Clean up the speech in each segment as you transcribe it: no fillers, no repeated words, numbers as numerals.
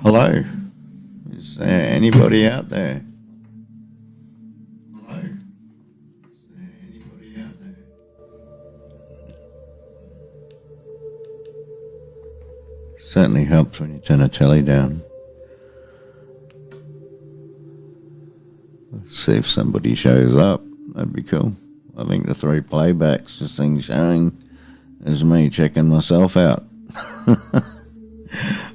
Hello? Is there anybody out there? Hello? Is there anybody out there? Certainly helps when you turn the telly down. Let's see if somebody shows up. That'd be cool. I think the 3 playbacks, this thing showing, is me checking myself out.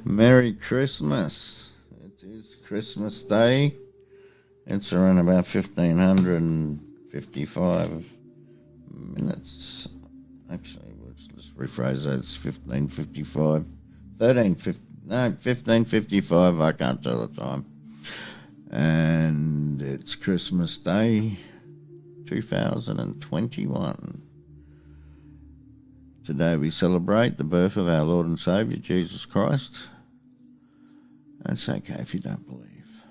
Merry Christmas. It is Christmas Day. It's around about 1555 minutes. Actually, let's rephrase that. It's 1555. 1555. I can't tell the time. And it's Christmas Day 2021. Today we celebrate the birth of our Lord and Saviour, Jesus Christ. It's okay if you don't believe.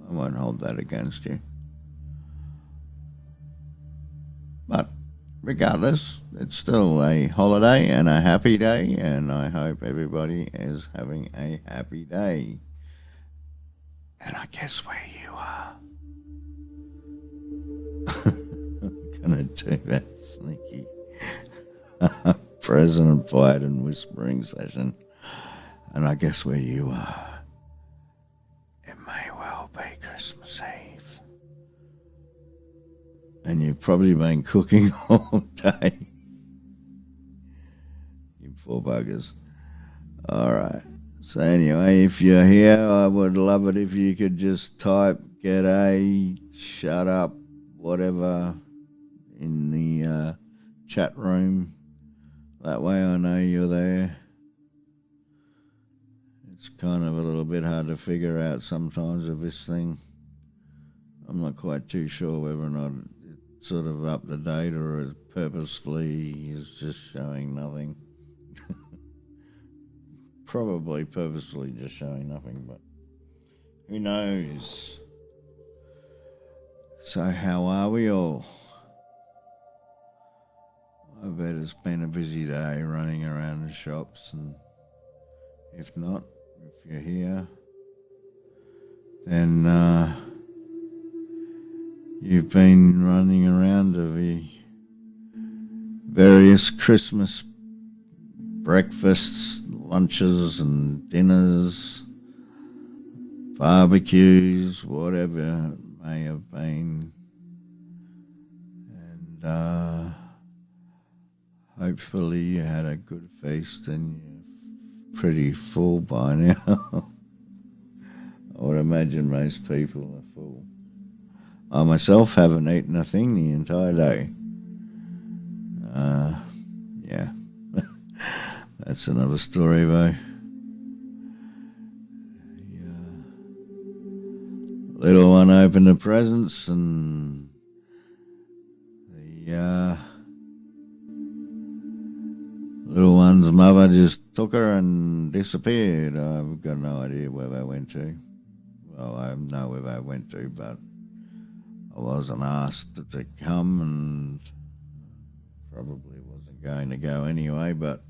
I won't hold that against you. But regardless, it's still a holiday and a happy day, and I hope everybody is having a happy day. And I guess where you are. I'm gonna do that sneaky President Biden whispering session. And I guess where you are, it may well be Christmas Eve. And you've probably been cooking all day. You poor buggers. Alright. So anyway, if you're here, I would love it if you could just type "G'day," "Shut up," whatever in the chat room. That way I know you're there. It's kind of a little bit hard to figure out sometimes of this thing. I'm not quite too sure whether or not it's sort of up to date or it purposefully is just showing nothing. Probably purposely just showing nothing, but who knows? So how are we all? I bet it's been a busy day running around the shops, and if not, if you're here, then you've been running around to the various Christmas breakfasts, lunches and dinners, barbecues, whatever it may have been. And hopefully you had a good feast and you're pretty full by now. I would imagine most people are full. I myself haven't eaten a thing the entire day. Yeah. That's another story though. The little one opened the presents and the little one's mother just took her and disappeared. I've got no idea where they went to. Well, I know where they went to, but I wasn't asked to come and probably wasn't going to go anyway, but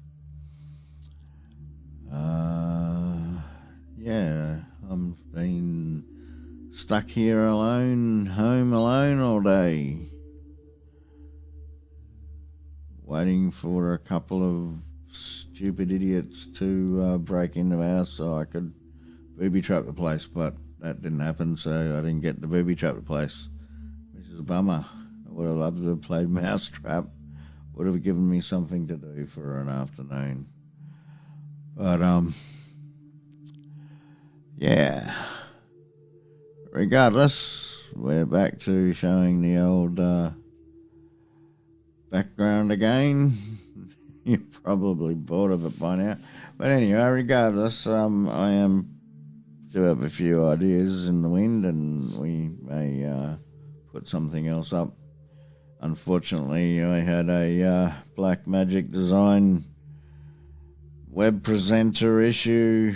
yeah, I've been stuck here alone, home alone all day, waiting for a couple of stupid idiots to break into the house so I could booby trap the place, but that didn't happen, so I didn't get to booby trap the place, which is a bummer. I would have loved to have played mousetrap. Would have given me something to do for an afternoon. But yeah. Regardless, we're back to showing the old background again. You're probably bored of it by now. But anyway, regardless, I do have a few ideas in the wind, and we may put something else up. Unfortunately, I had a Black Magic Design web presenter issue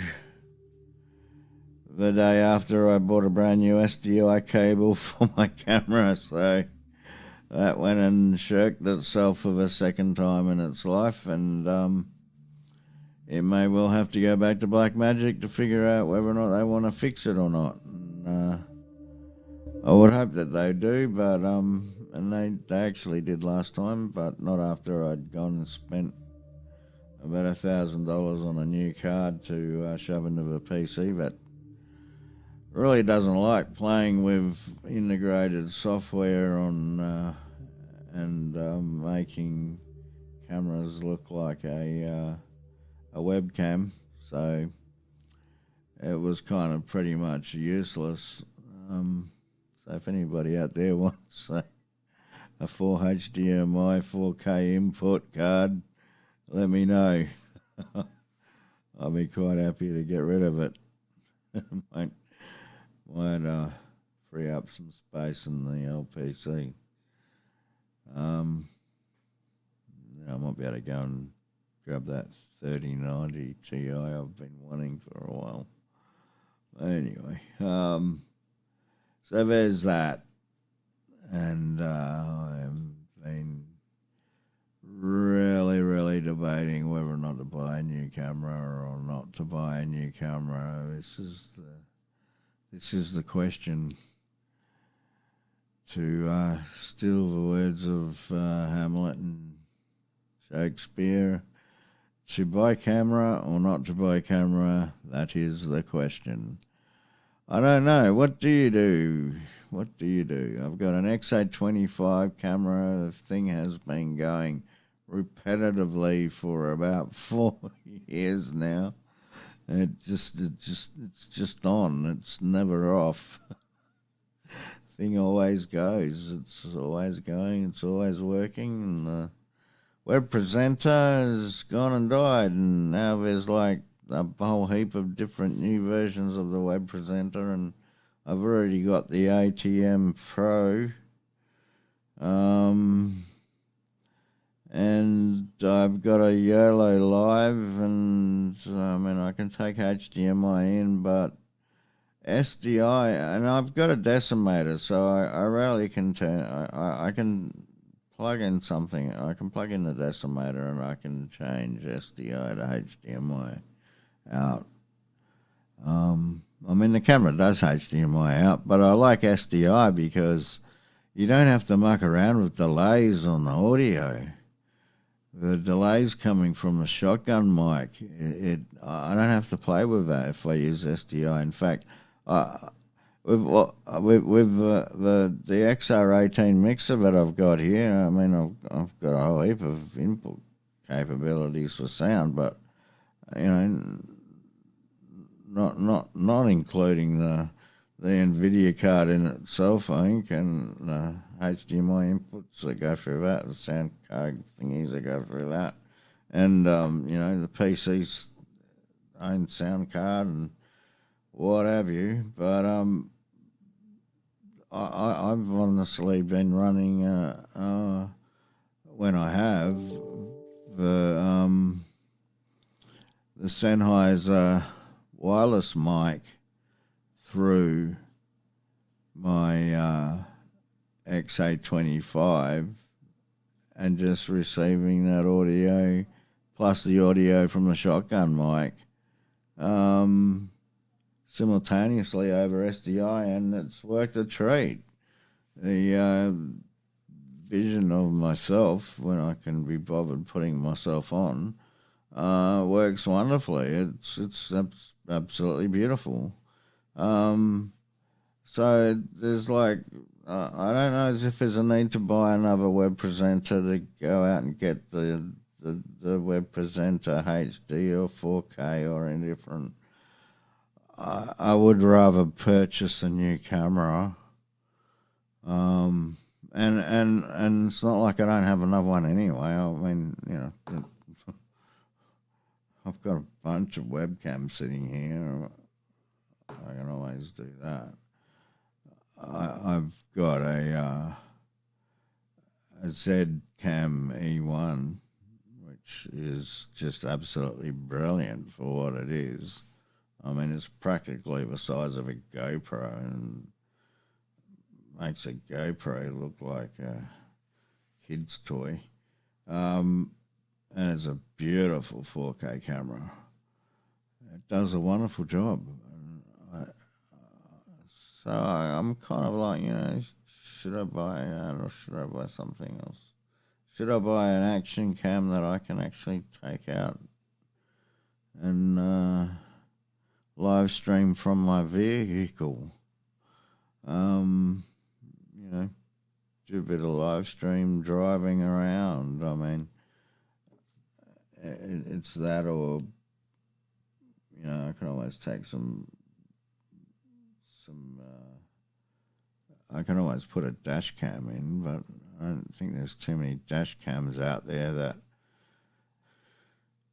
the day after I bought a brand new SDI cable for my camera, so that went and shirked itself for the second time in its life, and it may well have to go back to Blackmagic to figure out whether or not they want to fix it or not. And, I would hope that they do, but and they actually did last time, but not after I'd gone and spent about $1,000 on a new card to shove into the PC that really doesn't like playing with integrated software on and making cameras look like a webcam. So it was kind of pretty much useless. So if anybody out there wants a 4 HDMI 4K input card, let me know. I'll be quite happy to get rid of it. might free up some space in the LPC. I might be able to go and grab that 3090 Ti I've been wanting for a while. Anyway, so there's that, and I've been really debating whether or not to buy a new camera or not to buy a new camera. This is the question. To steal the words of Hamlet and Shakespeare, to buy camera or not to buy camera, that is the question. I don't know. What do you do? What do you do? I've got an X825 camera. The thing has been going repetitively for about 4 years now. It's just on. It's never off. Thing always goes. It's always going. It's always working. And the web presenter has gone and died, and now there's like a whole heap of different new versions of the web presenter, and I've already got the ATM Pro, and I've got a YOLO Live, and I mean I can take HDMI in, but SDI, and I've got a decimator, so I rarely can turn. I can plug in something. I can plug in the decimator, and I can change SDI to HDMI out. I mean, the camera does HDMI out, but I like SDI because you don't have to muck around with delays on the audio. The delays coming from the shotgun mic, I don't have to play with that if I use SDI. In fact, with the XR18 mixer that I've got here, I mean, I've got a whole heap of input capabilities for sound, but you know, not including the NVIDIA card in itself, I think, and HDMI inputs that go through that, the sound card thingies that go through that, and the PC's own sound card and what have you. But I've honestly been running when I have the Sennheiser wireless mic through my X825 and just receiving that audio plus the audio from the shotgun mic simultaneously over SDI, and it's worked a treat. The vision of myself, when I can be bothered putting myself on, works wonderfully. It's absolutely beautiful. So there's like, I don't know as if there's a need to buy another web presenter to go out and get the web presenter HD or 4K or indifferent. I would rather purchase a new camera. And it's not like I don't have another one anyway. I mean, I've got a bunch of webcams sitting here. I can always do that. I've got a Zcam E1, which is just absolutely brilliant for what it is. I mean, it's practically the size of a GoPro and makes a GoPro look like a kid's toy. and it's a beautiful 4K camera. It does a wonderful job. And I'm kind of like, should I buy that or should I buy something else? Should I buy an action cam that I can actually take out and live stream from my vehicle? Do a bit of live stream driving around. I mean, it's that, or I can always take some. I can always put a dash cam in, but I don't think there's too many dash cams out there that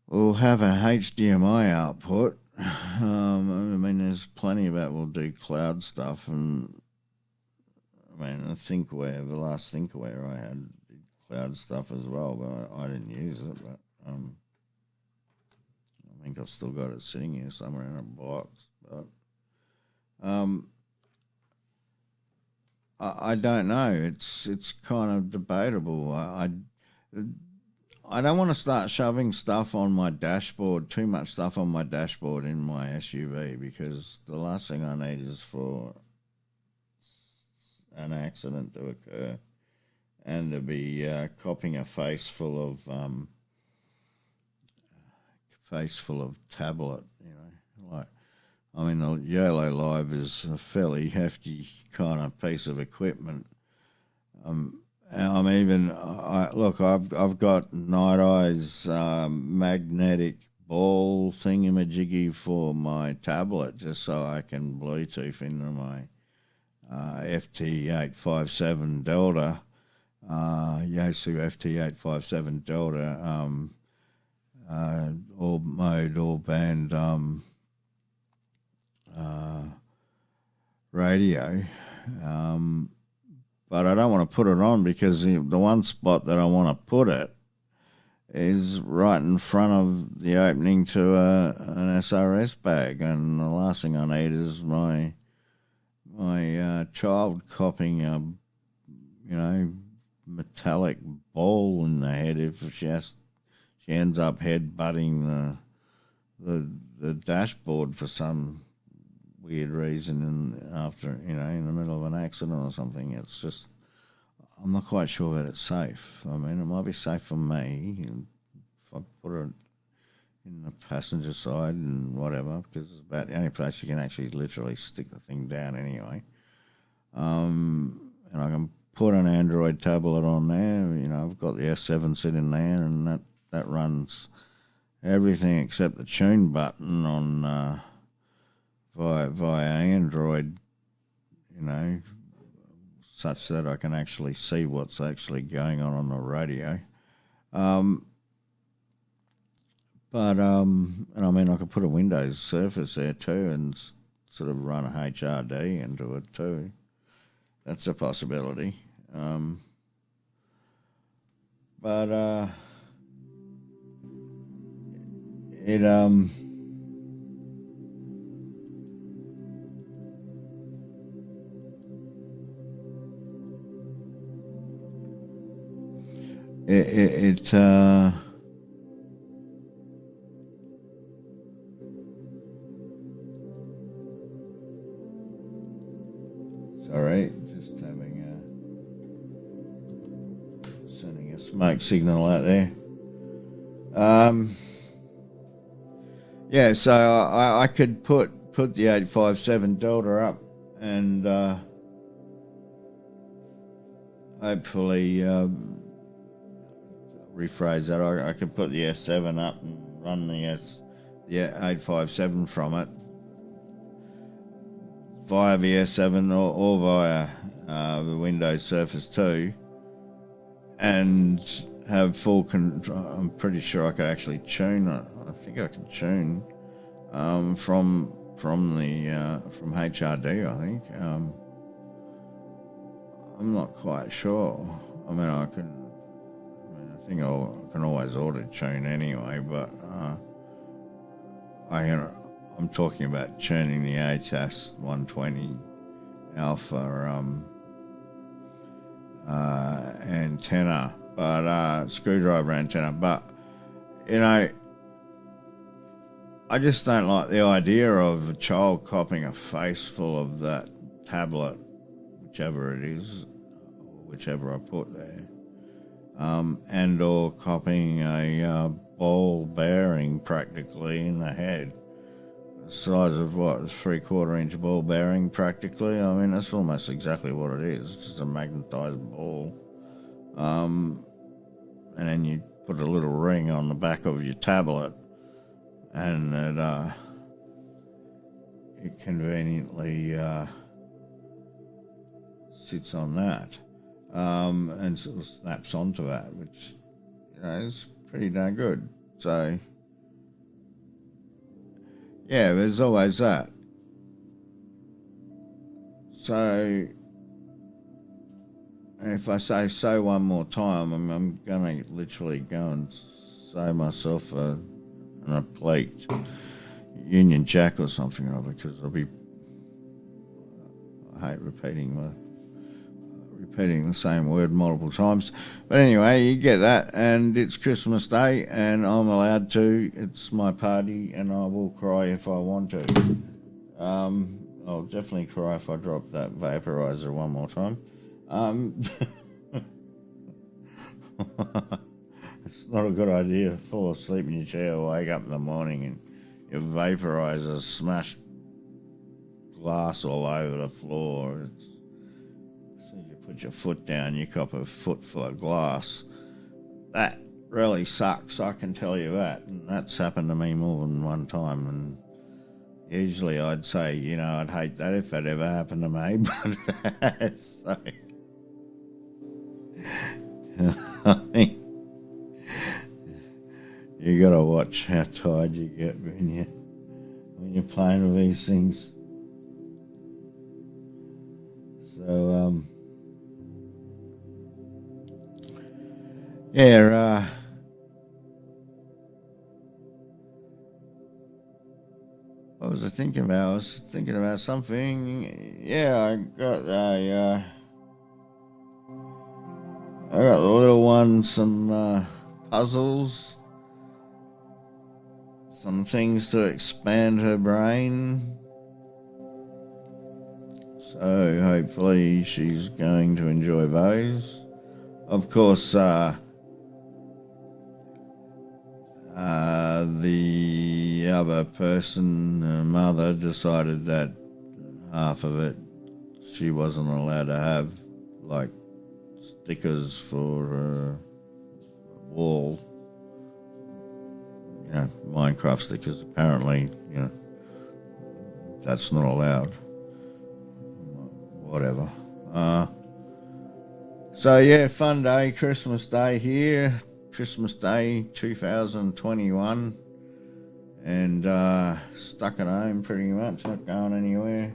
will have a HDMI output. I mean, there's plenty that will do cloud stuff, and I mean, the last thinkware I had did cloud stuff as well, but I didn't use it. But I think I've still got it sitting here somewhere in a box. But I don't know. It's kind of debatable. I don't want to start shoving stuff on my dashboard, too much stuff on my dashboard in my SUV, because the last thing I need is for an accident to occur and to be copping a face full of tablet. I mean, the YOLO Live is a fairly hefty kind of piece of equipment. I've got Night Eye's magnetic ball thingamajiggy for my tablet, just so I can Bluetooth into my FT857 Delta, Yaesu FT857 Delta, all mode, all band radio. But I don't want to put it on because the one spot that I want to put it is right in front of the opening to an SRS bag, and the last thing I need is my child copping a metallic ball in the head if she ends up head butting the dashboard for some weird reason, and after in the middle of an accident or something. It's just, I'm not quite sure that it's safe. I mean, it might be safe for me if I put it in the passenger side and whatever, because it's about the only place you can actually literally stick the thing down anyway. And I can put an Android tablet on there. I've got the S7 sitting there, and that runs everything except the tune button on via Android, such that I can actually see what's actually going on the radio. And I mean, I could put a Windows Surface there too and sort of run a HRD into it too. That's a possibility. Sorry, just sending a smoke signal out there. So I could put the 857 Delta up and hopefully rephrase that. I could put the S7 up and run the 857 from it via the S7 or via the Windows Surface 2, and have full control. I'm pretty sure I could actually tune it. I think I can tune from HRD. I think. I'm not quite sure. I mean, I think I can always auto tune anyway, but I'm talking about tuning the ATAS 120 Alpha antenna, but screwdriver antenna. But you know, I just don't like the idea of a child copying a face full of that tablet, whichever it is, whichever I put there, and or copying a ball bearing practically in the head, the size of what, a 3/4 inch ball bearing practically. I mean, that's almost exactly what it is. It's just a magnetized ball, and then you put a little ring on the back of your tablet, and it conveniently sits on that, and sort of snaps onto that, which, is pretty darn good. So, yeah, there's always that. So, if I say so one more time, I'm going to literally go and sew myself a plate, Union Jack or something or other, because I hate repeating the same word multiple times. But anyway, you get that, and it's Christmas Day, and I'm allowed to. It's my party, and I will cry if I want to. I'll definitely cry if I drop that vaporizer one more time. It's not a good idea to fall asleep in your chair, wake up in the morning, and your vaporizer smashed glass all over the floor. As soon as you put your foot down, you cop a foot full of glass. That really sucks, I can tell you that. And that's happened to me more than one time. And usually I'd say, I'd hate that if that ever happened to me, but it has. So, I mean, you gotta watch how tired you get when you're playing with these things. So, yeah, what was I thinking about? I was thinking about something. Yeah, I got the little one some puzzles, some things to expand her brain. So hopefully she's going to enjoy those. Of course, the other person, her mother, decided that half of it she wasn't allowed to have, like stickers for a wall. Minecraft stickers. Apparently, that's not allowed. Whatever. So yeah, fun day, Christmas Day here. Christmas Day 2021, and stuck at home pretty much, not going anywhere.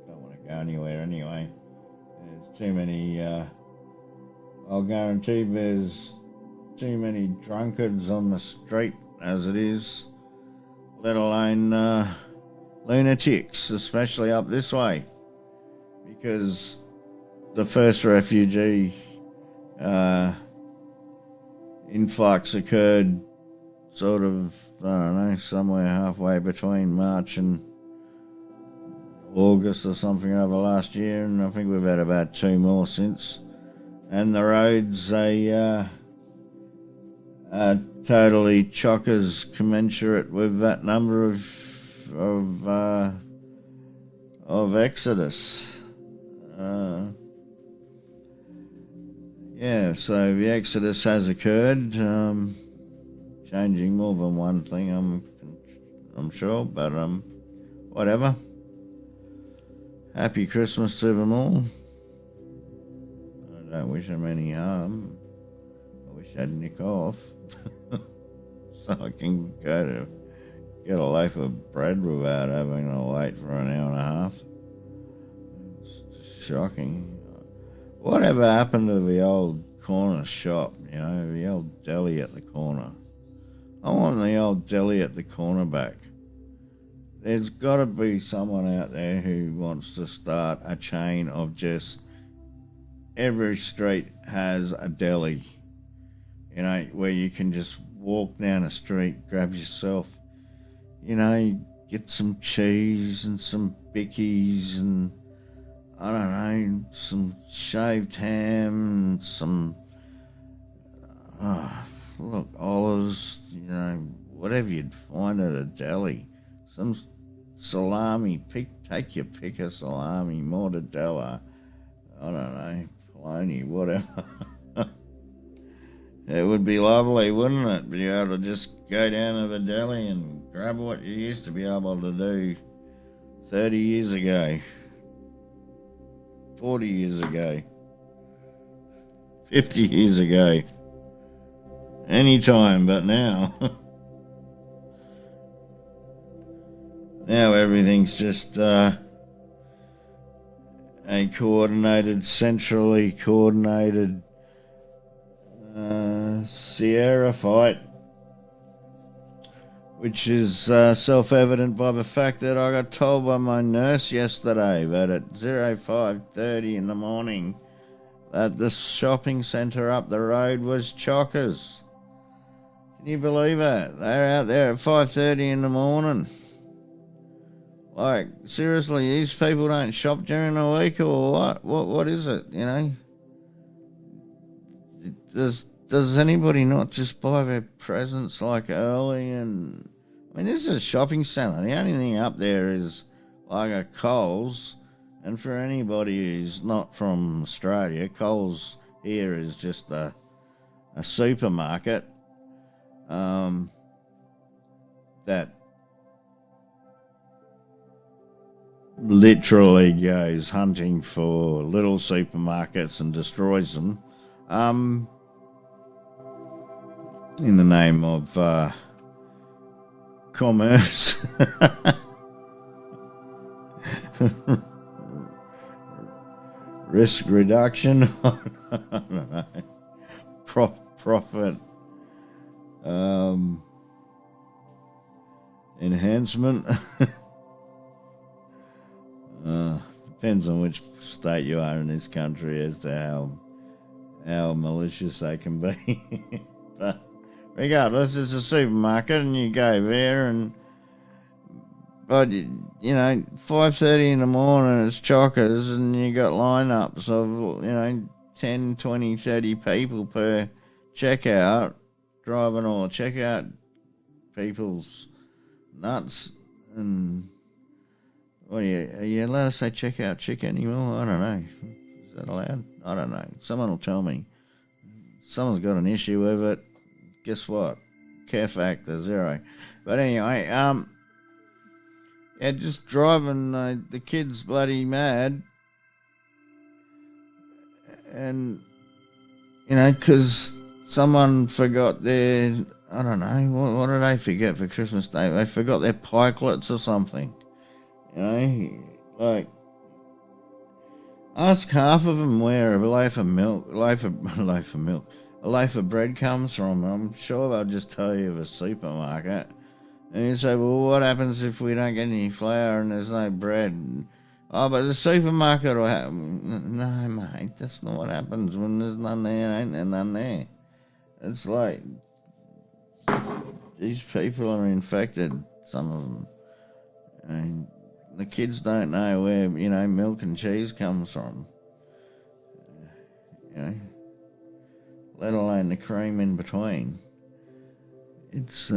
Don't want to go anywhere anyway. There's too many, I'll guarantee there's too many drunkards on the street as it is, let alone lunatics, especially up this way, because the first refugee influx occurred sort of, I don't know, somewhere halfway between March and August or something over last year, and I think we've had about 2 more since. And the roads, are totally chockers commensurate with that number of exodus. Yeah, so the exodus has occurred, changing more than one thing, I'm sure, but whatever. Happy Christmas to them all. I don't wish them any harm. I wish I'd nick off so I can go to get a loaf of bread without having to wait for an hour and a half. It's shocking. Whatever happened to the old corner shop, the old deli at the corner? I want the old deli at the corner back. There's got to be someone out there who wants to start a chain of just every street has a deli, where you can just walk down the street, grab yourself, you know, get some cheese and some bickies and, I don't know, some shaved ham and some, look, olives, you know, whatever you'd find at a deli. Some salami, take your pick of salami, mortadella, I don't know, polony, whatever. It would be lovely, wouldn't it? Be able to just go down to the deli and grab what you used to be able to do 30 years ago, 40 years ago, 50 years ago. Any time but now. Now everything's just a coordinated, centrally coordinated Sierra fight, which is self-evident by the fact that I got told by my nurse yesterday that at 05:30 in the morning that the shopping centre up the road was chockers. Can you believe it? They're out there at 5:30 in the morning. Like, seriously, these people don't shop during the week or what? What is it, you know? Does anybody not just buy their presents like early? And I mean, this is a shopping centre. The only thing up there is like a Coles. And for anybody who's not from Australia, Coles here is just a supermarket that literally goes hunting for little supermarkets and destroys them in the name of commerce. Risk reduction. I don't know. Profit enhancement. Depends on which state you are in this country as to how malicious they can be. But regardless, it's a supermarket and you go there but you know, 5:30 in the morning it's chockers and you got lineups of, you know, 10, 20, 30 people per checkout, driving all the checkout people's nuts. And are you allowed to say checkout chick anymore? I don't know. Is that allowed? I don't know. Someone will tell me. Someone's got an issue with it. Guess what? Care factor 0. But anyway, yeah, just driving the kids bloody mad. And, you know, because someone forgot their, I don't know, what did they forget for Christmas Day? They forgot their pikelets or something. You know, like, ask half of them where a loaf of bread comes from. I'm sure they'll just tell you the supermarket. And you say, well, what happens if we don't get any flour and there's no bread? Oh, but the supermarket will have... No, mate, that's not what happens. When there's none there, ain't there none there. It's like, these people are infected, some of them. And the kids don't know where, you know, milk and cheese comes from. You know, let alone the cream in between. It's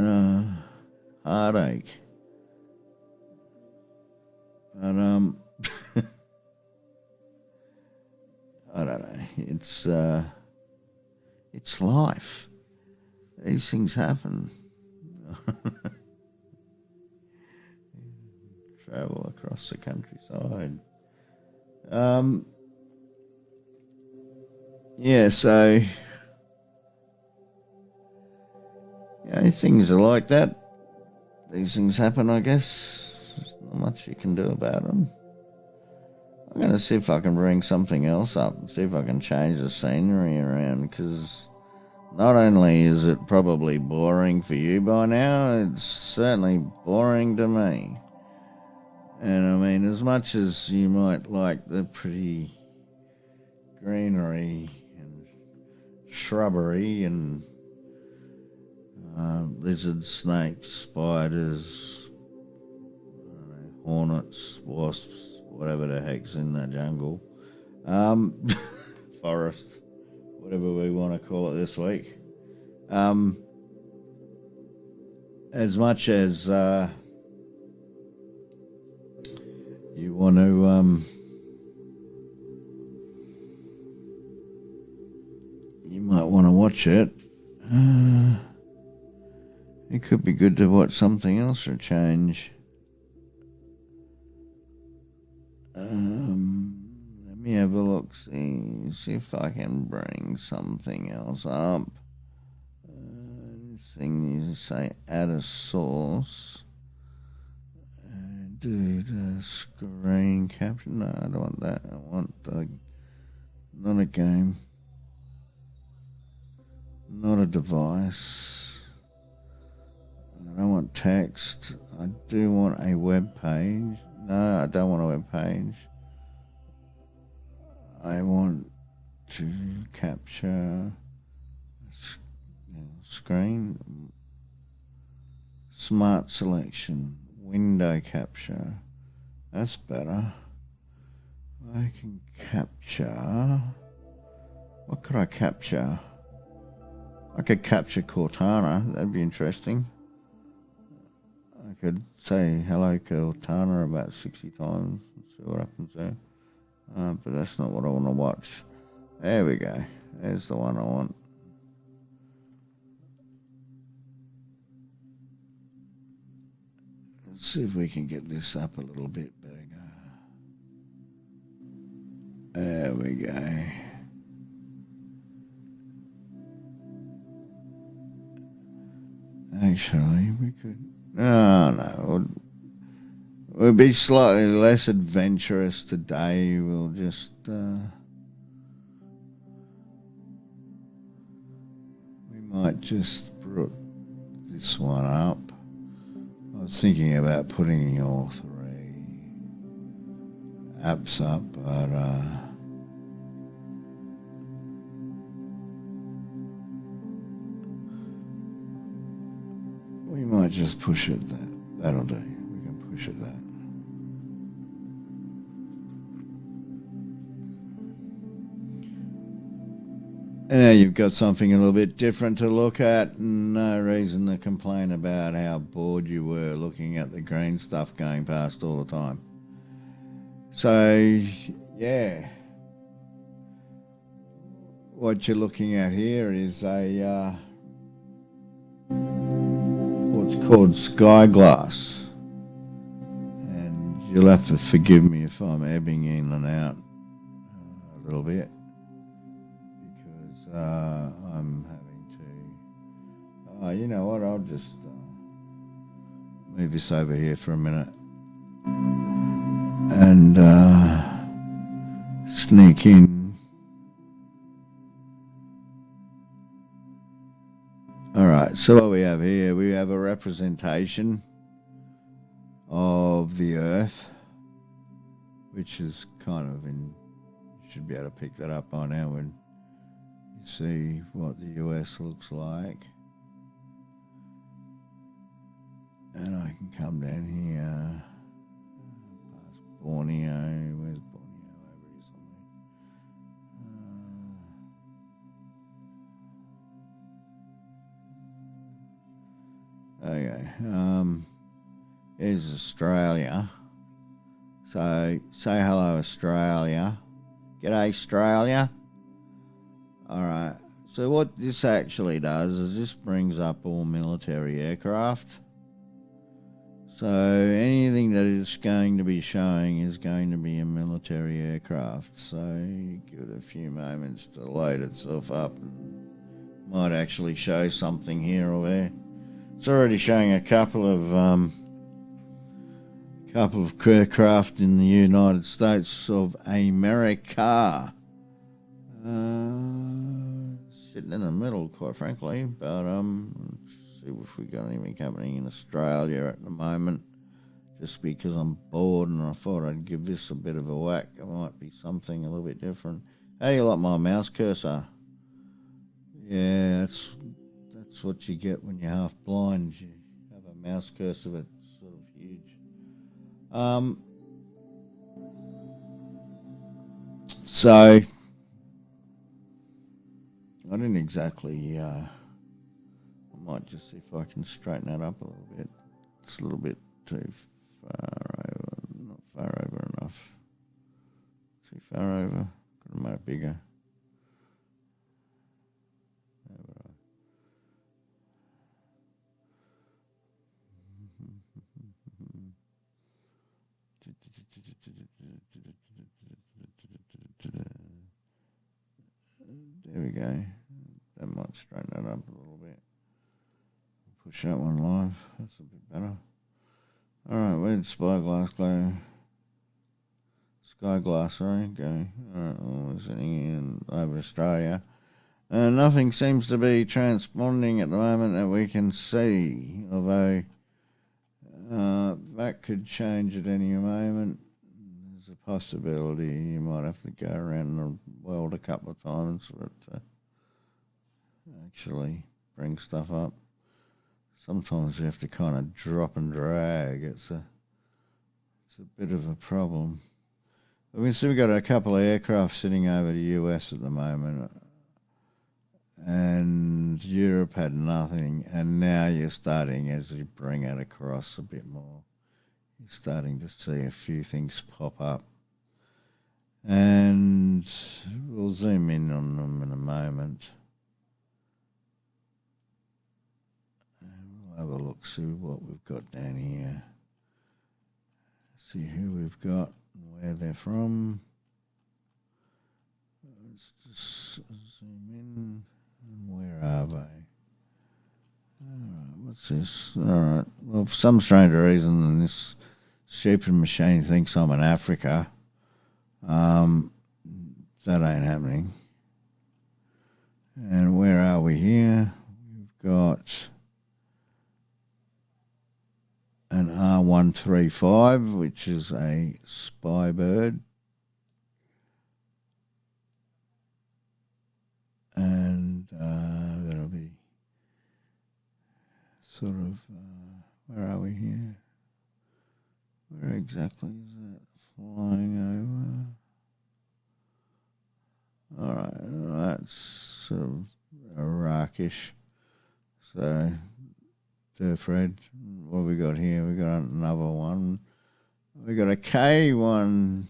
heartache. But I don't know. It's life. These things happen. Travel across the countryside. Yeah, so you know, things are like that. These things happen, I guess. There's not much you can do about them. I'm going to see if I can bring something else up and see if I can change the scenery around, because not only is it probably boring for you by now, it's certainly boring to me. And I mean, as much as you might like the pretty greenery and shrubbery and lizards, snakes, spiders, hornets, wasps, whatever the heck's in the jungle. Forest, whatever we want to call it this week. As much as you want to, you might want to watch it. It could be good to watch something else or change. Let me have a look, see if I can bring something else up. This thing needs to say add a source. Do the screen capture. No, I don't want that. I want not a game. Not a device. I don't want text. I do want a web page. No, I don't want a web page. I want to capture screen. Smart selection. Window capture. That's better. I can capture. What could I capture? I could capture Cortana. That'd be interesting. I could say hello Cortana about 60 times and see what happens there. But that's not what I want to watch. There we go. There's the one I want. Let's see if we can get this up a little bit better. There we go. Actually, we could... Oh, no. We'll be slightly less adventurous today. We'll just... we might just put this one up. I was thinking about putting all 3 apps up, but... we might just push it that. That'll do. We can push it that. And now you've got something a little bit different to look at. No reason to complain about how bored you were looking at the green stuff going past all the time. So, yeah. What you're looking at here is a... what's called sky glass, and you'll have to forgive me if I'm ebbing in and out a little bit because I'm having to you know what, I'll just move this over here for a minute and sneak in. Alright, so what we have here, we have a representation of the Earth, which is kind of in, you should be able to pick that up by now when you see what the US looks like. And I can come down here, past Borneo, where's Borneo, over here somewhere. Okay, here's Australia. So, say hello, Australia. G'day, Australia. Alright, so what this actually does is this brings up all military aircraft. So, anything that is going to be showing is going to be a military aircraft. So, you give it a few moments to load itself up and might actually show something here or there. It's already showing a couple of aircraft in the United States of America. Sitting in the middle, quite frankly. But let's see if we got anything happening in Australia at the moment. Just because I'm bored and I thought I'd give this a bit of a whack. It might be something a little bit different. How do you like my mouse cursor? Yeah, that's That's what you get when you're half blind. You have a mouse cursor that's sort of huge. So I didn't exactly. I might just see if I can straighten that up a little bit. It's a little bit too far over, not far over enough. Too far over. Could have made it bigger. There we go. That might straighten that up a little bit. Push that one live. That's a bit better. Alright, where did Spyglass go? Skyglass, sorry, go. Alright, we're sitting in over Australia. Nothing seems to be transponding at the moment that we can see, although that could change at any moment. There's a possibility you might have to go around the world a couple of times for it to actually bring stuff up. Sometimes you have to kind of drop and drag. It's a bit of a problem. But we see we've got a couple of aircraft sitting over the US at the moment, and Europe had nothing, and now you're starting, as you bring it across a bit more, you're starting to see a few things pop up. And we'll zoom in on them in a moment. And we'll have a look, see what we've got down here. See who we've got and where they're from. Let's just zoom in. And where are they? Alright, what's this? Alright, well, for some strange reason, this stupid machine thinks I'm in Africa. That ain't happening. And where are we here? We've got an R135, which is a spy bird. And that'll be sort of, where are we here? Where exactly is that flying over? All right, that's sort of Iraqish. So, Fred, what have we got here? We got another one. We got a K135.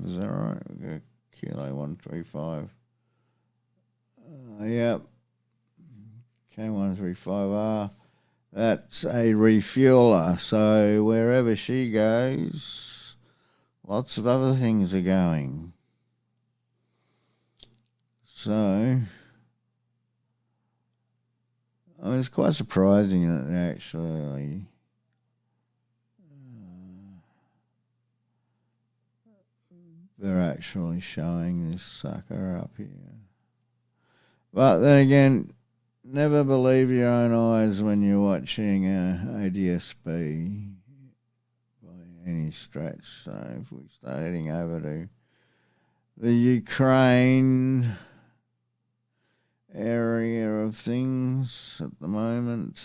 Is that right? We got Kilo 135. Yep. K135R. That's a refueler. So wherever she goes, lots of other things are going. So, I mean, it's quite surprising that they're actually showing this sucker up here. But then again, never believe your own eyes when you're watching ADSB by any stretch. So if we start heading over to the Ukraine area of things at the moment,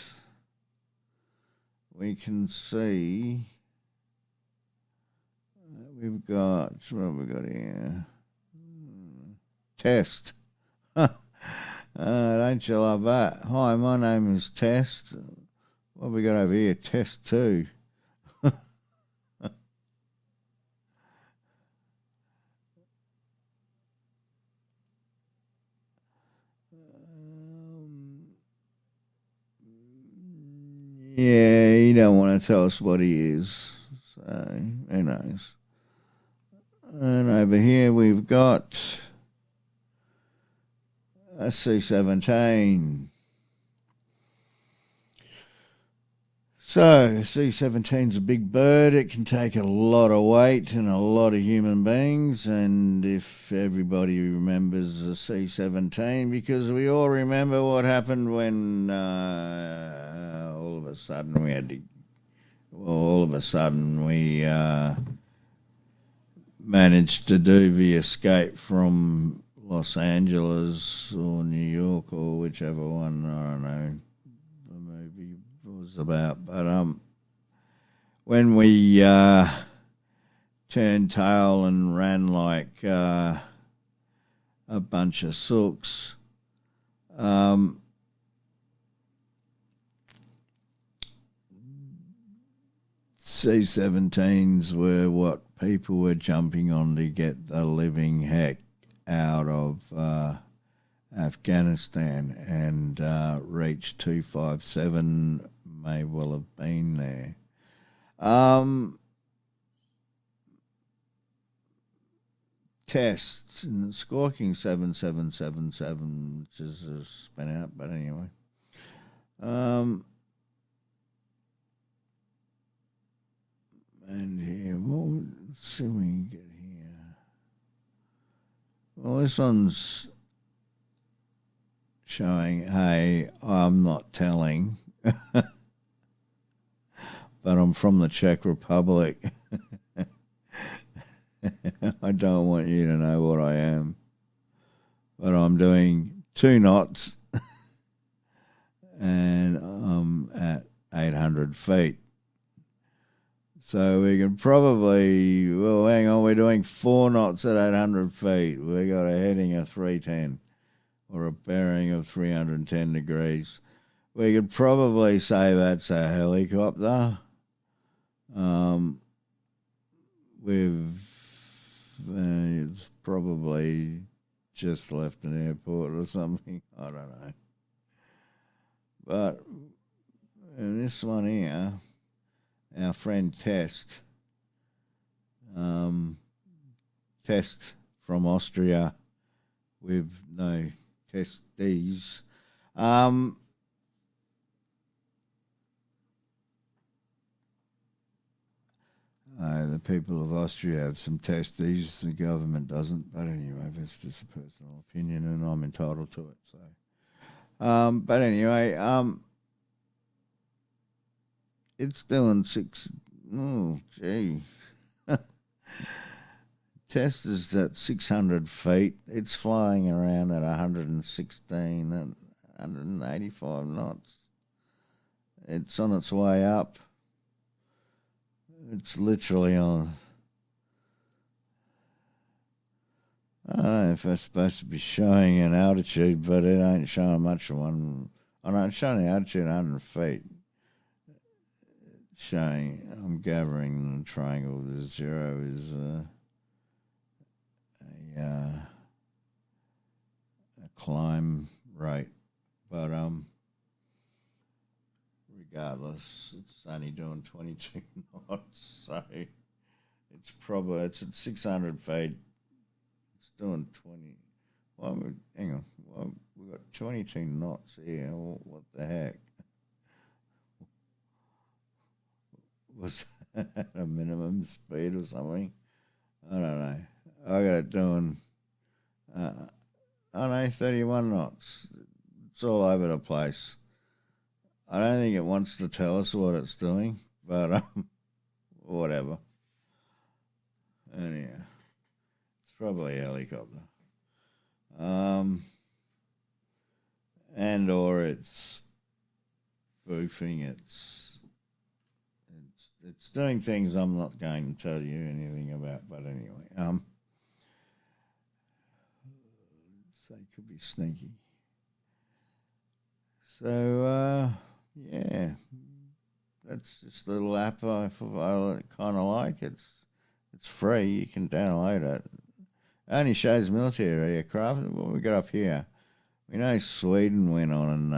we can see we've got, what have we got here? Test. Don't you love that? Hi, my name is Test. What have we got over here? Test 2. Yeah, he don't want to tell us what he is. So, who knows? And over here we've got a C-17. So, C-17's a big bird. It can take a lot of weight and a lot of human beings. And if everybody remembers the C-17, because we all remember what happened when all of a sudden we managed to do the escape from Los Angeles or New York or whichever one, I don't know, the movie was about. But when we turned tail and ran like a bunch of sooks, C-17s were what people were jumping on to get the living heck out of Afghanistan, and Reach 257 may well have been there. Tests and Squawking 7777, which is a spin out, but anyway. And here, well, let's see what we can get here. Well, this one's showing, hey, I'm not telling, but I'm from the Czech Republic. I don't want you to know what I am, but I'm doing 2 knots and I'm at 800 feet. So we can probably, well, hang on, we're doing 4 knots at 800 feet. We got a heading of 310 or a bearing of 310 degrees. We could probably say that's a helicopter. It's probably just left an airport or something. I don't know. But in this one here, our friend Test from Austria with no testes. The people of Austria have some testes, the government doesn't. But anyway, that's just a personal opinion and I'm entitled to it. So, but anyway, it's doing 6. Oh, gee. Test is at 600 feet. It's flying around at 116 and 185 knots. It's on its way up. It's literally on. I don't know if that's supposed to be showing an altitude, but it ain't showing much of one. I know it's showing the altitude 100 feet. Showing, I'm gathering the triangle. The 0 is a climb rate, but regardless, it's only doing 22 knots, so it's at 600 feet. It's doing 20. Well, hang on. Well, we've got 22 knots here. What the heck? Was that a minimum speed or something? I don't know. I got it doing, I don't know, 31 knots. It's all over the place. I don't think it wants to tell us what it's doing, but whatever. Anyhow, it's probably a helicopter. And or it's spoofing. It's doing things I'm not going to tell you anything about. But anyway, so it could be sneaky. So yeah, that's just a little app I kind of like. It's free. You can download it. It only shows military aircraft. What we got up here? We know Sweden went on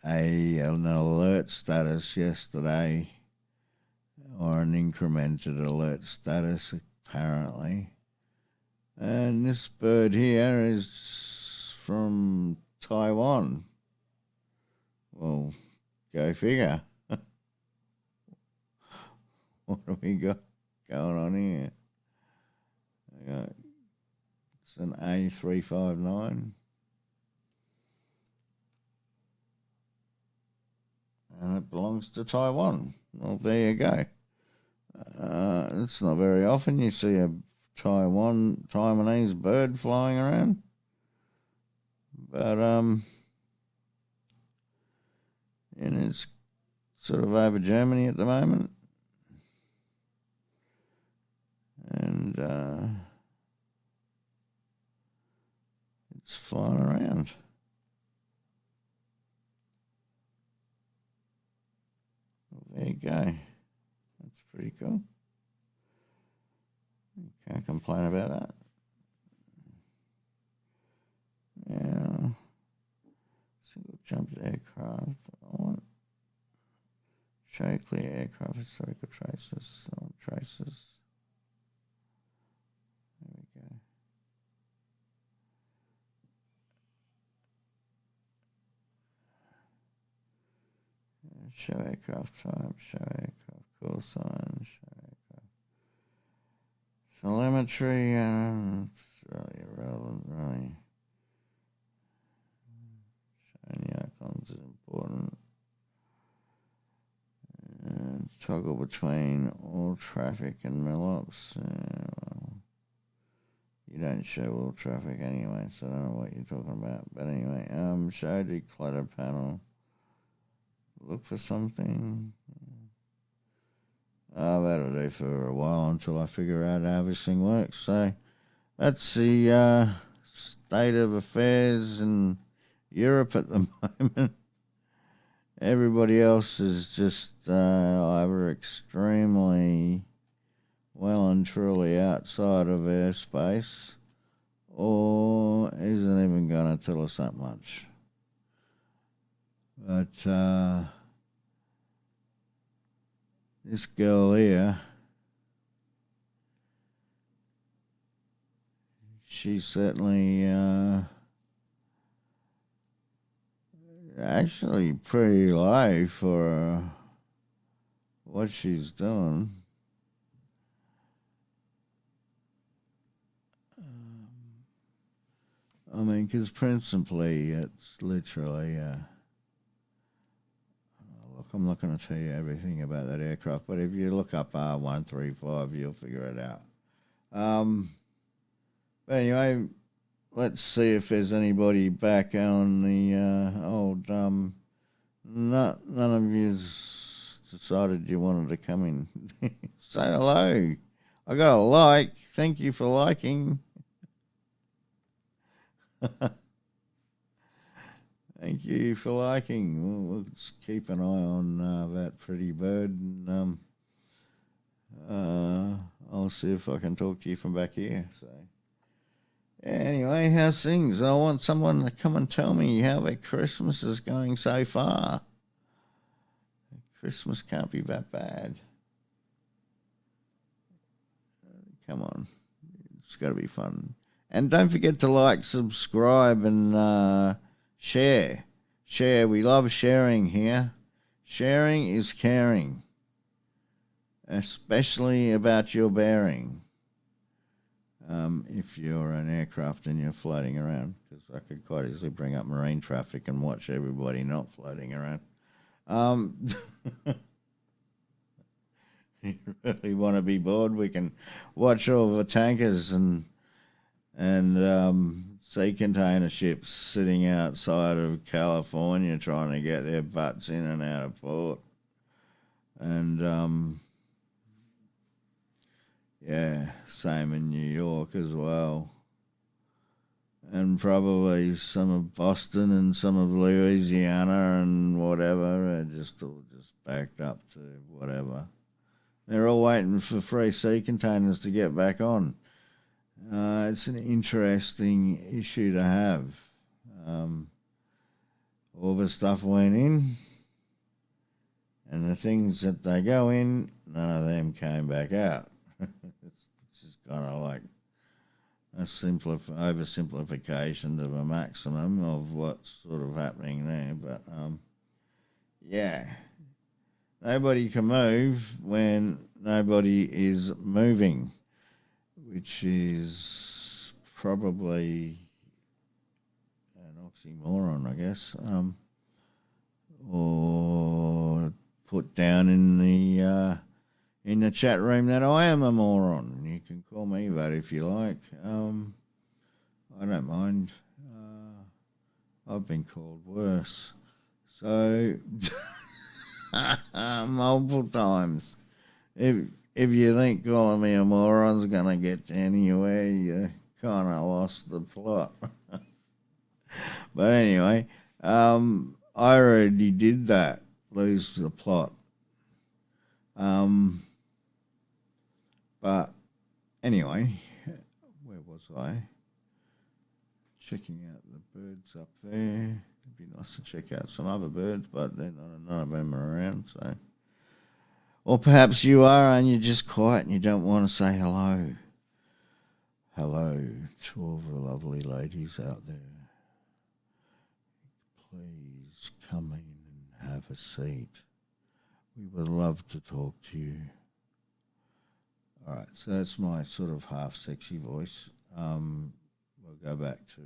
an alert status yesterday, or an incremented alert status apparently. And this bird here is from Taiwan. Well, go figure. What do we got going on here? It's an A359. And it belongs to Taiwan. Well, there you go. It's not very often you see a Taiwanese bird flying around. But and it's sort of over Germany at the moment, and it's flying around. There you go. That's pretty cool. Can't complain about that. Yeah. Single jumped aircraft. I want show clear aircraft historical traces. I want traces. There we go. Show aircraft type, show aircraft call sign, show aircraft telemetry, it's really irrelevant, really. Showing the icons is important. And toggle between all traffic and MILOps. Well, you don't show all traffic anyway, so I don't know what you're talking about. But anyway, show declutter panel. Look for something. That'll do for a while until I figure out how this thing works. So that's the state of affairs in Europe at the moment. Everybody else is just either extremely well and truly outside of airspace or isn't even going to tell us that much. But this girl here, she's certainly actually pretty low for what she's doing. I mean, because principally it's literally... Look, I'm not going to tell you everything about that aircraft, but if you look up R135, you'll figure it out. But anyway, let's see if there's anybody back on the old... none of yous decided you wanted to come in. Say hello. I got a like. Thank you for liking. Thank you for liking. We'll just keep an eye on that pretty bird, and I'll see if I can talk to you from back here. So, yeah, anyway, how's things? I want someone to come and tell me how their Christmas is going so far. Christmas can't be that bad. Come on. It's got to be fun. And don't forget to like, subscribe, and... share. We love sharing here. Sharing is caring, especially about your bearing. If you're an aircraft and you're floating around, because I could quite easily bring up marine traffic and watch everybody not floating around. You really want to be bored? We can watch all the tankers and sea container ships sitting outside of California trying to get their butts in and out of port. And, yeah, same in New York as well. And probably some of Boston and some of Louisiana and whatever are just all just backed up to whatever. They're all waiting for free sea containers to get back on. It's an interesting issue to have. All the stuff went in, and the things that they go in, none of them came back out. It's just kind of like a oversimplification to the maximum of what's sort of happening there. But, yeah, nobody can move when nobody is moving, which is probably an oxymoron, I guess, or put down in in the chat room that I am a moron. You can call me that if you like. I don't mind. I've been called worse. So multiple times. If you think calling me a moron's gonna get you anywhere, you kind of lost the plot. But anyway, I already did that. Lose the plot. But anyway, where was I? Checking out the birds up there. It'd be nice to check out some other birds, but none of them are around. So, or perhaps you are and you're just quiet and you don't want to say hello. Hello to all the lovely ladies out there. Please come in and have a seat. We would love to talk to you. All right, so that's my sort of half sexy voice. We'll go back to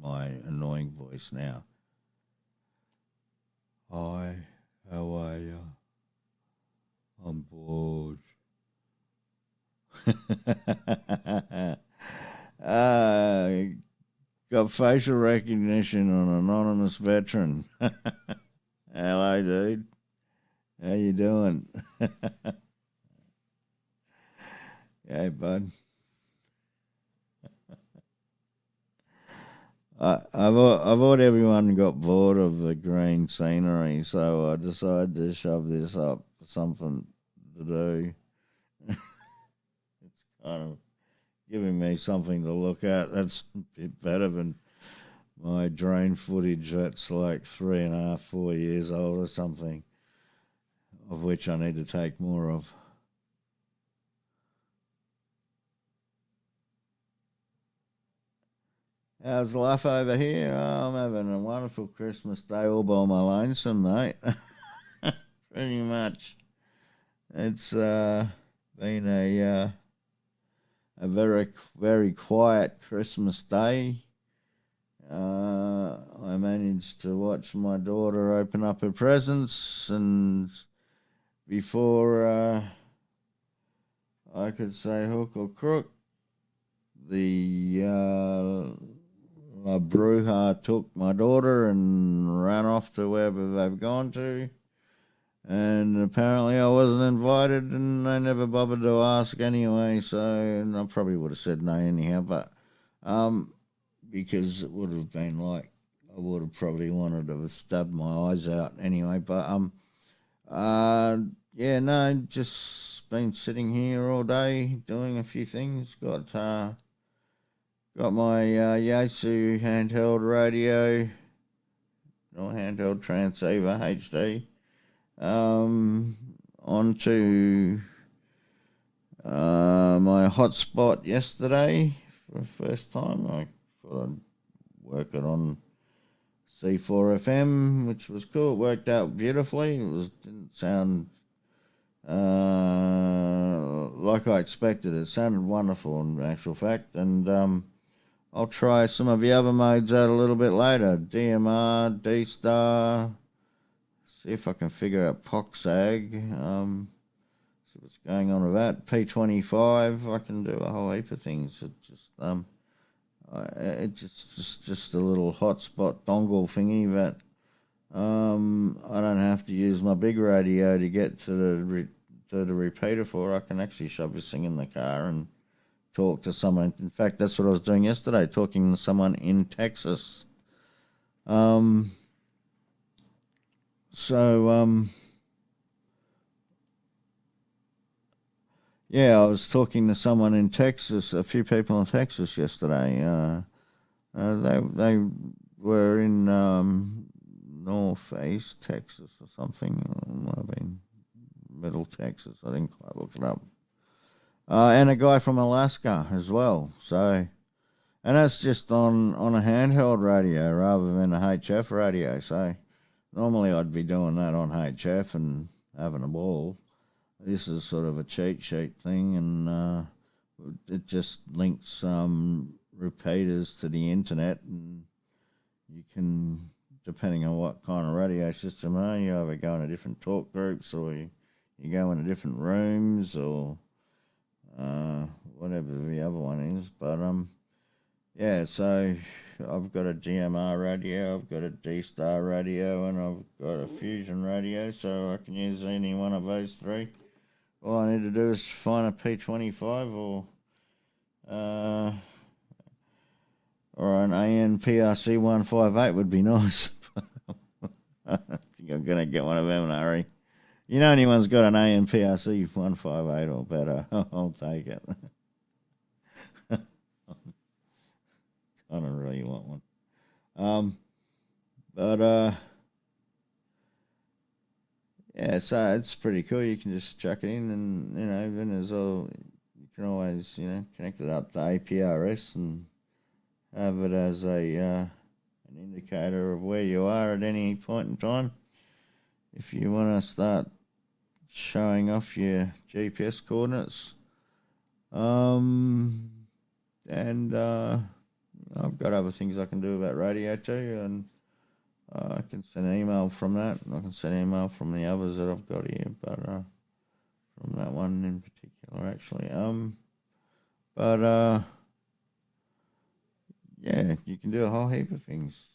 my annoying voice now. Hi, how are you? I'm bored. Got facial recognition on an anonymous veteran. Hello, dude. How you doing? Hey, bud. I thought everyone got bored of the green scenery, so I decided to shove this up for something to do. It's kind of giving me something to look at. That's a bit better than my drone footage that's like 3.5, 4 years old or something, of which I need to take more of. How's life over here? Oh, I'm having a wonderful Christmas day all by my lonesome, mate. Pretty much. It's been a very, very quiet Christmas day. I managed to watch my daughter open up her presents, and before I could say hook or crook, the La Bruja took my daughter and ran off to wherever they've gone to. And apparently I wasn't invited and they never bothered to ask anyway. So, and I probably would have said no anyhow, but because it would have been like, I would have probably wanted to have stabbed my eyes out anyway. But yeah, no, just been sitting here all day doing a few things. Got my Yaesu handheld radio, or handheld transceiver HD, onto my hotspot yesterday for the first time. I thought I'd work it on C4 FM, which was cool. It worked out beautifully. Didn't sound like I expected. It sounded wonderful in actual fact, and I'll try some of the other modes out a little bit later. DMR, D-Star, see if I can figure out POXAG, see what's going on with that. P25, I can do a whole heap of things. It's just a little hotspot dongle thingy that I don't have to use my big radio to get to the repeater for. I can actually shove this thing in the car and talk to someone. In fact, that's what I was doing yesterday, talking to someone in Texas. Yeah, I was talking to someone in Texas, a few people in Texas yesterday. They were in northeast Texas or something. It might have been middle Texas. I didn't quite look it up. And a guy from Alaska as well. So, and that's just on a handheld radio rather than a HF radio. So, normally I'd be doing that on HF and having a ball. This is sort of a cheat sheet thing, and it just links repeaters to the internet, and you can, depending on what kind of radio system you either go into different talk groups or you you go into different rooms or whatever the other one is. But yeah. So I've got a GMR radio, I've got a D-Star radio, and I've got a Fusion radio, so I can use any one of those three. All I need to do is find a P25 uh, or an ANPRC 158 would be nice. I think I'm going to get one of them in a hurry. You know, anyone's got an ANPRC 158 or better, I'll take it. I don't really want one. But yeah, so it's pretty cool. You can just chuck it in, and then as well, you can always connect it up to APRS and have it as a an indicator of where you are at any point in time. If you want to start showing off your GPS coordinates, and I've got other things I can do about radio too, and I can send an email from that, and I can send an email from the others that I've got here, but from that one in particular, actually. But yeah, you can do a whole heap of things.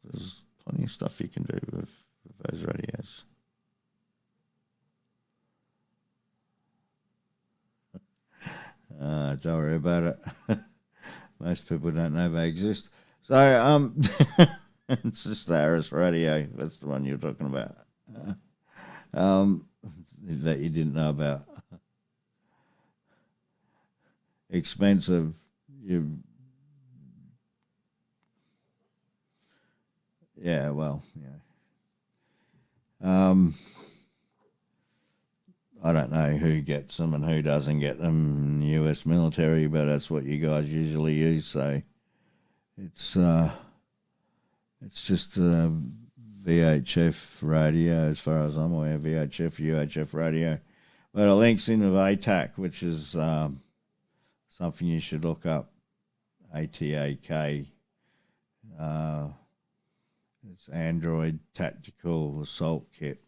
There's plenty of stuff you can do with those radios. Don't worry about it. Most people don't know they exist. So, it's just the Harris radio. That's the one you're talking about. That you didn't know about. Expensive. Yeah, well, yeah. I don't know who gets them and who doesn't get them in the US military, but that's what you guys usually use. So it's just a VHF radio, as far as I'm aware, VHF, UHF radio. But it links in with ATAC, which is something you should look up. ATAK. It's Android Tactical Assault Kit.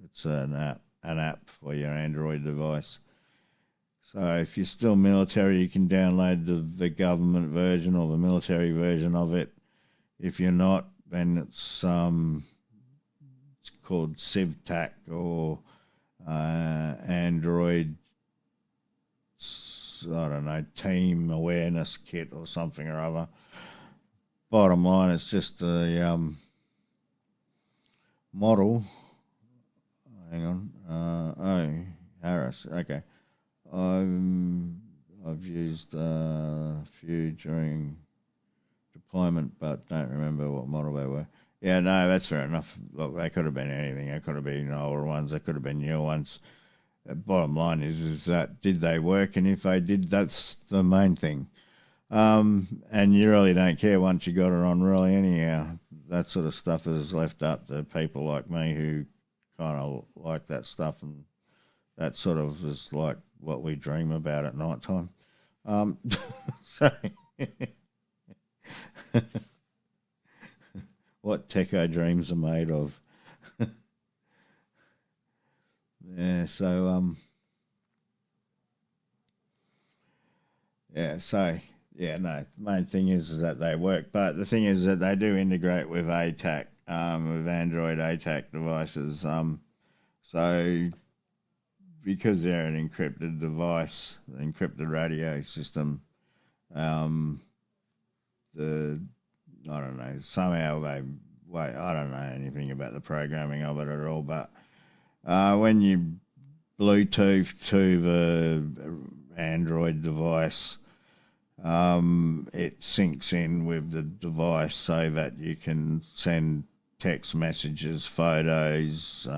It's an app for your Android device. So if you're still military, you can download the government version or the military version of it. If you're not, then it's called CivTac or Android, I don't know, Team Awareness Kit or something or other. Bottom line, it's just a model. Hang on. Harris. Okay. I've used a few during deployment, but don't remember what model they were. Yeah, no, that's fair enough. Look, they could have been anything. They could have been older ones. They could have been new ones. Bottom line is that did they work? And if they did, that's the main thing. And you really don't care once you got it on, really, anyhow. That sort of stuff is left up to people like me who kind of like that stuff, and that sort of is like what we dream about at night time. So, what techo dreams are made of. Yeah, so, yeah, no, the main thing is that they work. But the thing is that they do integrate with ATAC, with Android ATAC devices. So because they're an encrypted device, an encrypted radio system, I don't know, somehow I don't know anything about the programming of it at all, but when you Bluetooth to the Android device, it syncs in with the device so that you can send text messages, photos,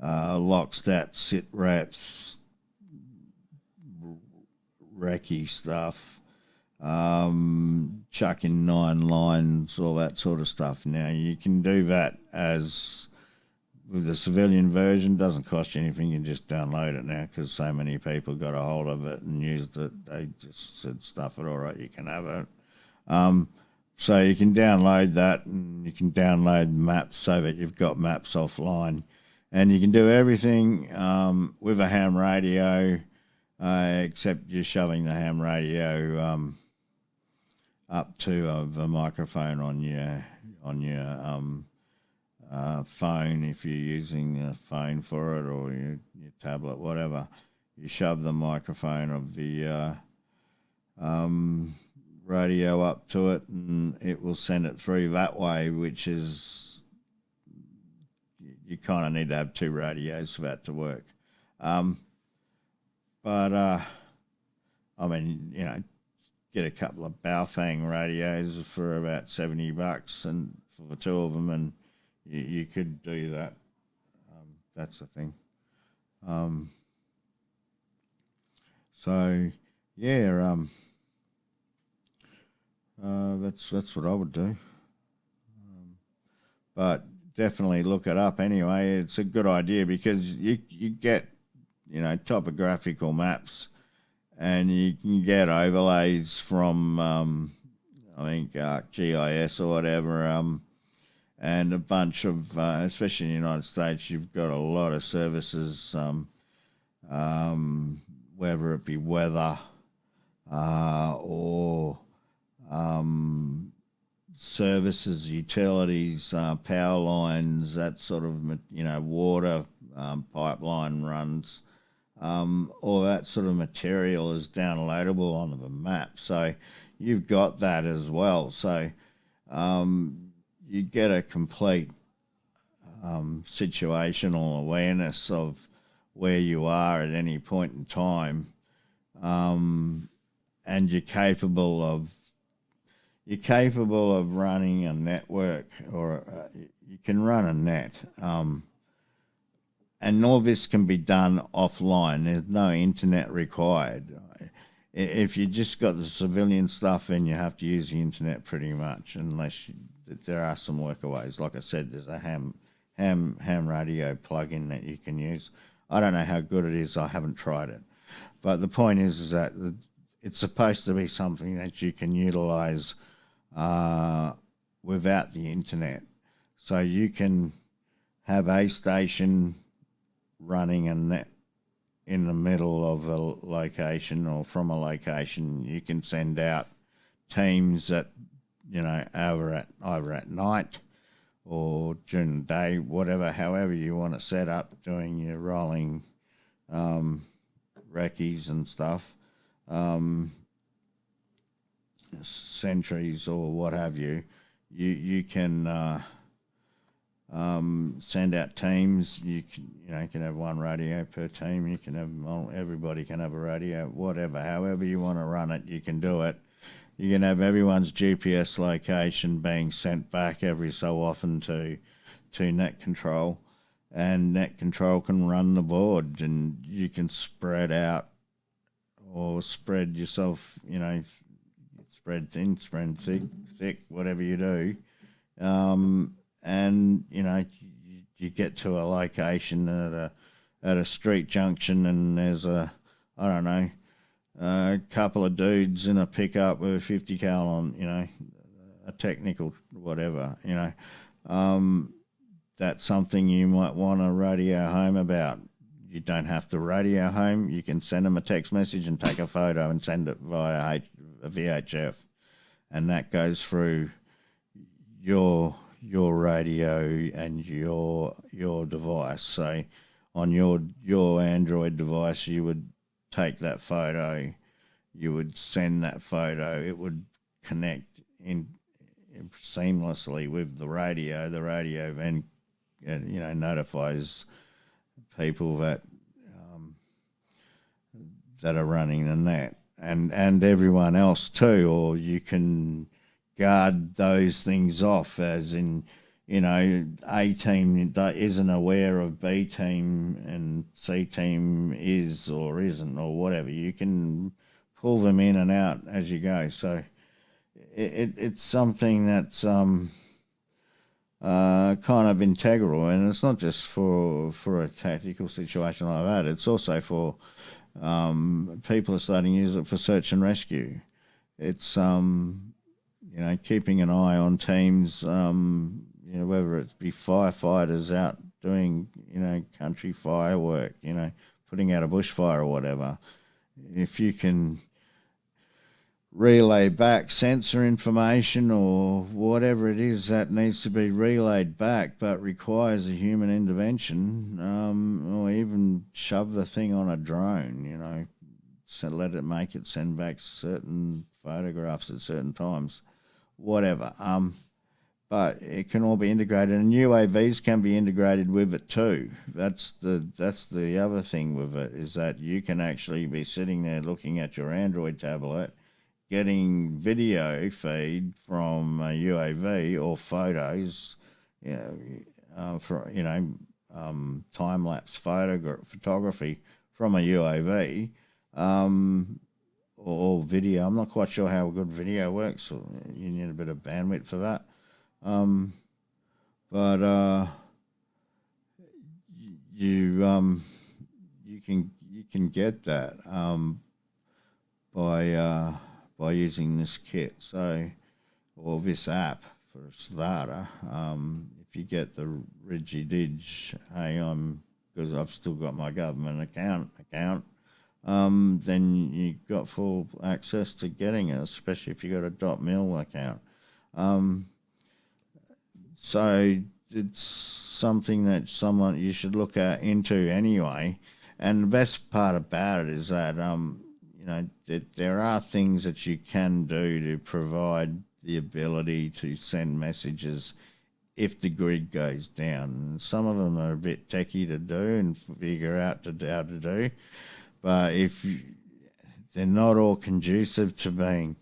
lock, stat, sit reps, recce stuff, chucking 9 lines, all that sort of stuff. Now, you can do that as with the civilian version. Doesn't cost you anything. You just download it now because so many people got a hold of it and used it. They just said, stuff it, all right, you can have it. So you can download that, and you can download maps so that you've got maps offline. and you can do everything with a ham radio, except you're shoving the ham radio up to the microphone on your phone if you're using a phone for it, or your tablet, whatever. You shove the microphone of the radio up to it, and it will send it through that way, which is, you kind of need to have two radios for that to work. But I mean, get a couple of Baofeng radios for about $70, and for the two of them, and you could do that. That's the thing. So yeah, that's what I would do. But definitely look it up anyway. It's a good idea because you get topographical maps, and you can get overlays from I think ArcGIS or whatever, and a bunch of especially in the United States, you've got a lot of services, whether it be weather or services, utilities, power lines, that sort of water pipeline runs. All that sort of material is downloadable onto the map, so you've got that as well. So you get a complete situational awareness of where you are at any point in time, and you're capable of running a network, or you can run a net. And all this can be done offline. There's no internet required. If you just got the civilian stuff, then you have to use the internet pretty much, unless there are some workaways. Like I said, there's a ham radio plug-in that you can use. I don't know how good it is. I haven't tried it. But the point is that it's supposed to be something that you can utilize without the internet. So you can have a station running a net in the middle of a location, or from a location. You can send out teams that either at night or during the day, however you want to set up, doing your rolling recce's and stuff, sentries or what have you. You can send out teams. You can have one radio per team. You can have everybody can have a radio, however you want to run it, you can do it. You can have everyone's GPS location being sent back every so often to net control, and net control can run the board, and you can spread out or spread yourself, spread thin, spread thick, whatever you do. And you get to a location at a street junction, and there's a couple of dudes in a pickup with a 50 cal on, a technical whatever, that's something you might want to radio home about. You don't have to radio home. You can send them a text message and take a photo and send it via a VHF, and that goes through your radio and your device. So on your Android device, you would take that photo, you would send that photo, it would connect in seamlessly with the radio. The radio then notifies people that are running the net, and everyone else too, or you can guard those things off, as in, A team isn't aware of B team and C team is or isn't, or whatever. You can pull them in and out as you go. So it's something that's kind of integral, and it's not just for a tactical situation like that. It's also for people are starting to use it for search and rescue. It's keeping an eye on teams, whether it be firefighters out doing, country firework, putting out a bushfire or whatever. If you can relay back sensor information or whatever it is that needs to be relayed back but requires a human intervention, or even shove the thing on a drone, so let it make it send back certain photographs at certain times, whatever. But it can all be integrated, and UAVs can be integrated with it too. That's the other thing with it, is that you can actually be sitting there looking at your Android tablet, getting video feed from a UAV or photos, time lapse photography from a UAV, or video. I'm not quite sure how good video works. So you need a bit of bandwidth for that. But you can get that by using this kit. So, or this app for a starter. If you get the RigiDig, because I've still got my government account, then you've got full access to getting it, especially if you got a .mil account. So it's something that you should look into anyway. And the best part about it is that there are things that you can do to provide the ability to send messages if the grid goes down. Some of them are a bit techie to do and figure out how to do, but they're not all conducive to being,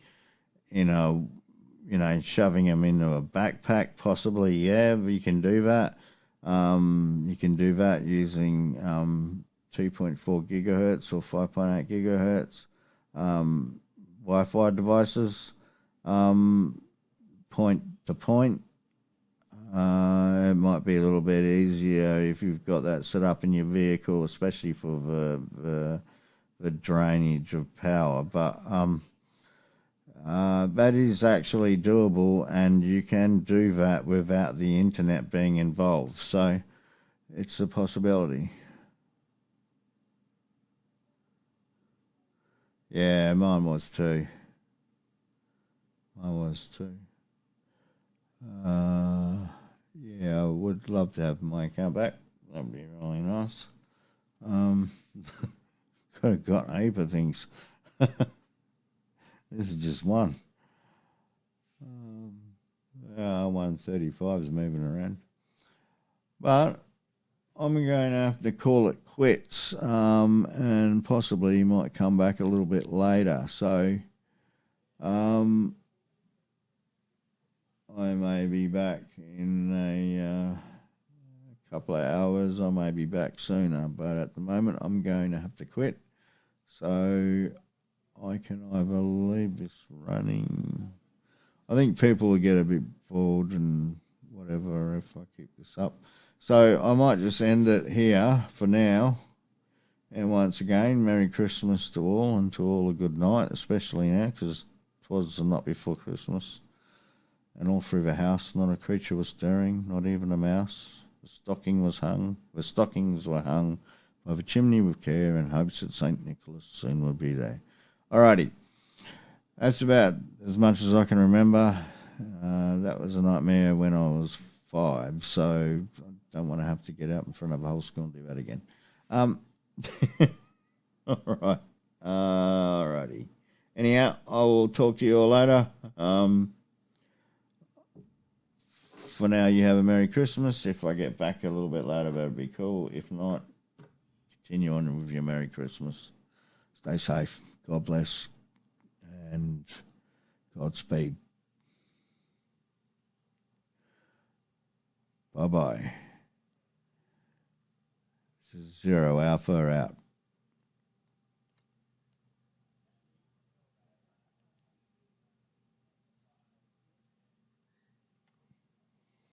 shoving them into a backpack. Possibly, yeah, you can do that. You can do that using 2.4 gigahertz or 5.8 gigahertz Wi-Fi devices, point to point. It might be a little bit easier if you've got that set up in your vehicle, especially for the drainage of power. But that is actually doable, and you can do that without the internet being involved. So it's a possibility. Yeah, mine was too. Yeah, I would love to have my account back. That'd be really nice. Could have got a heap of things. This is just one. 135 is moving around. But I'm going to have to call it quits, and possibly might come back a little bit later. So I may be back in a couple of hours. I may be back sooner, but at the moment I'm going to have to quit. So I can either leave this running. I think people will get a bit bored and whatever if I keep this up. So I might just end it here for now. And once again, Merry Christmas to all, and to all a good night, especially now, because it was the night before Christmas. And all through the house, not a creature was stirring, not even a mouse. The stockings were hung by the chimney with care, in hopes that St. Nicholas soon would be there. Alrighty. That's about as much as I can remember. That was a nightmare when I was 5, so I don't want to have to get out in front of a whole school and do that again. Alright. Alrighty. Anyhow, I will talk to you all later. For now, you have a Merry Christmas. If I get back a little bit later, that would be cool. If not, continue on with your Merry Christmas. Stay safe. God bless. And Godspeed. Bye-bye. This is Zero Alpha out.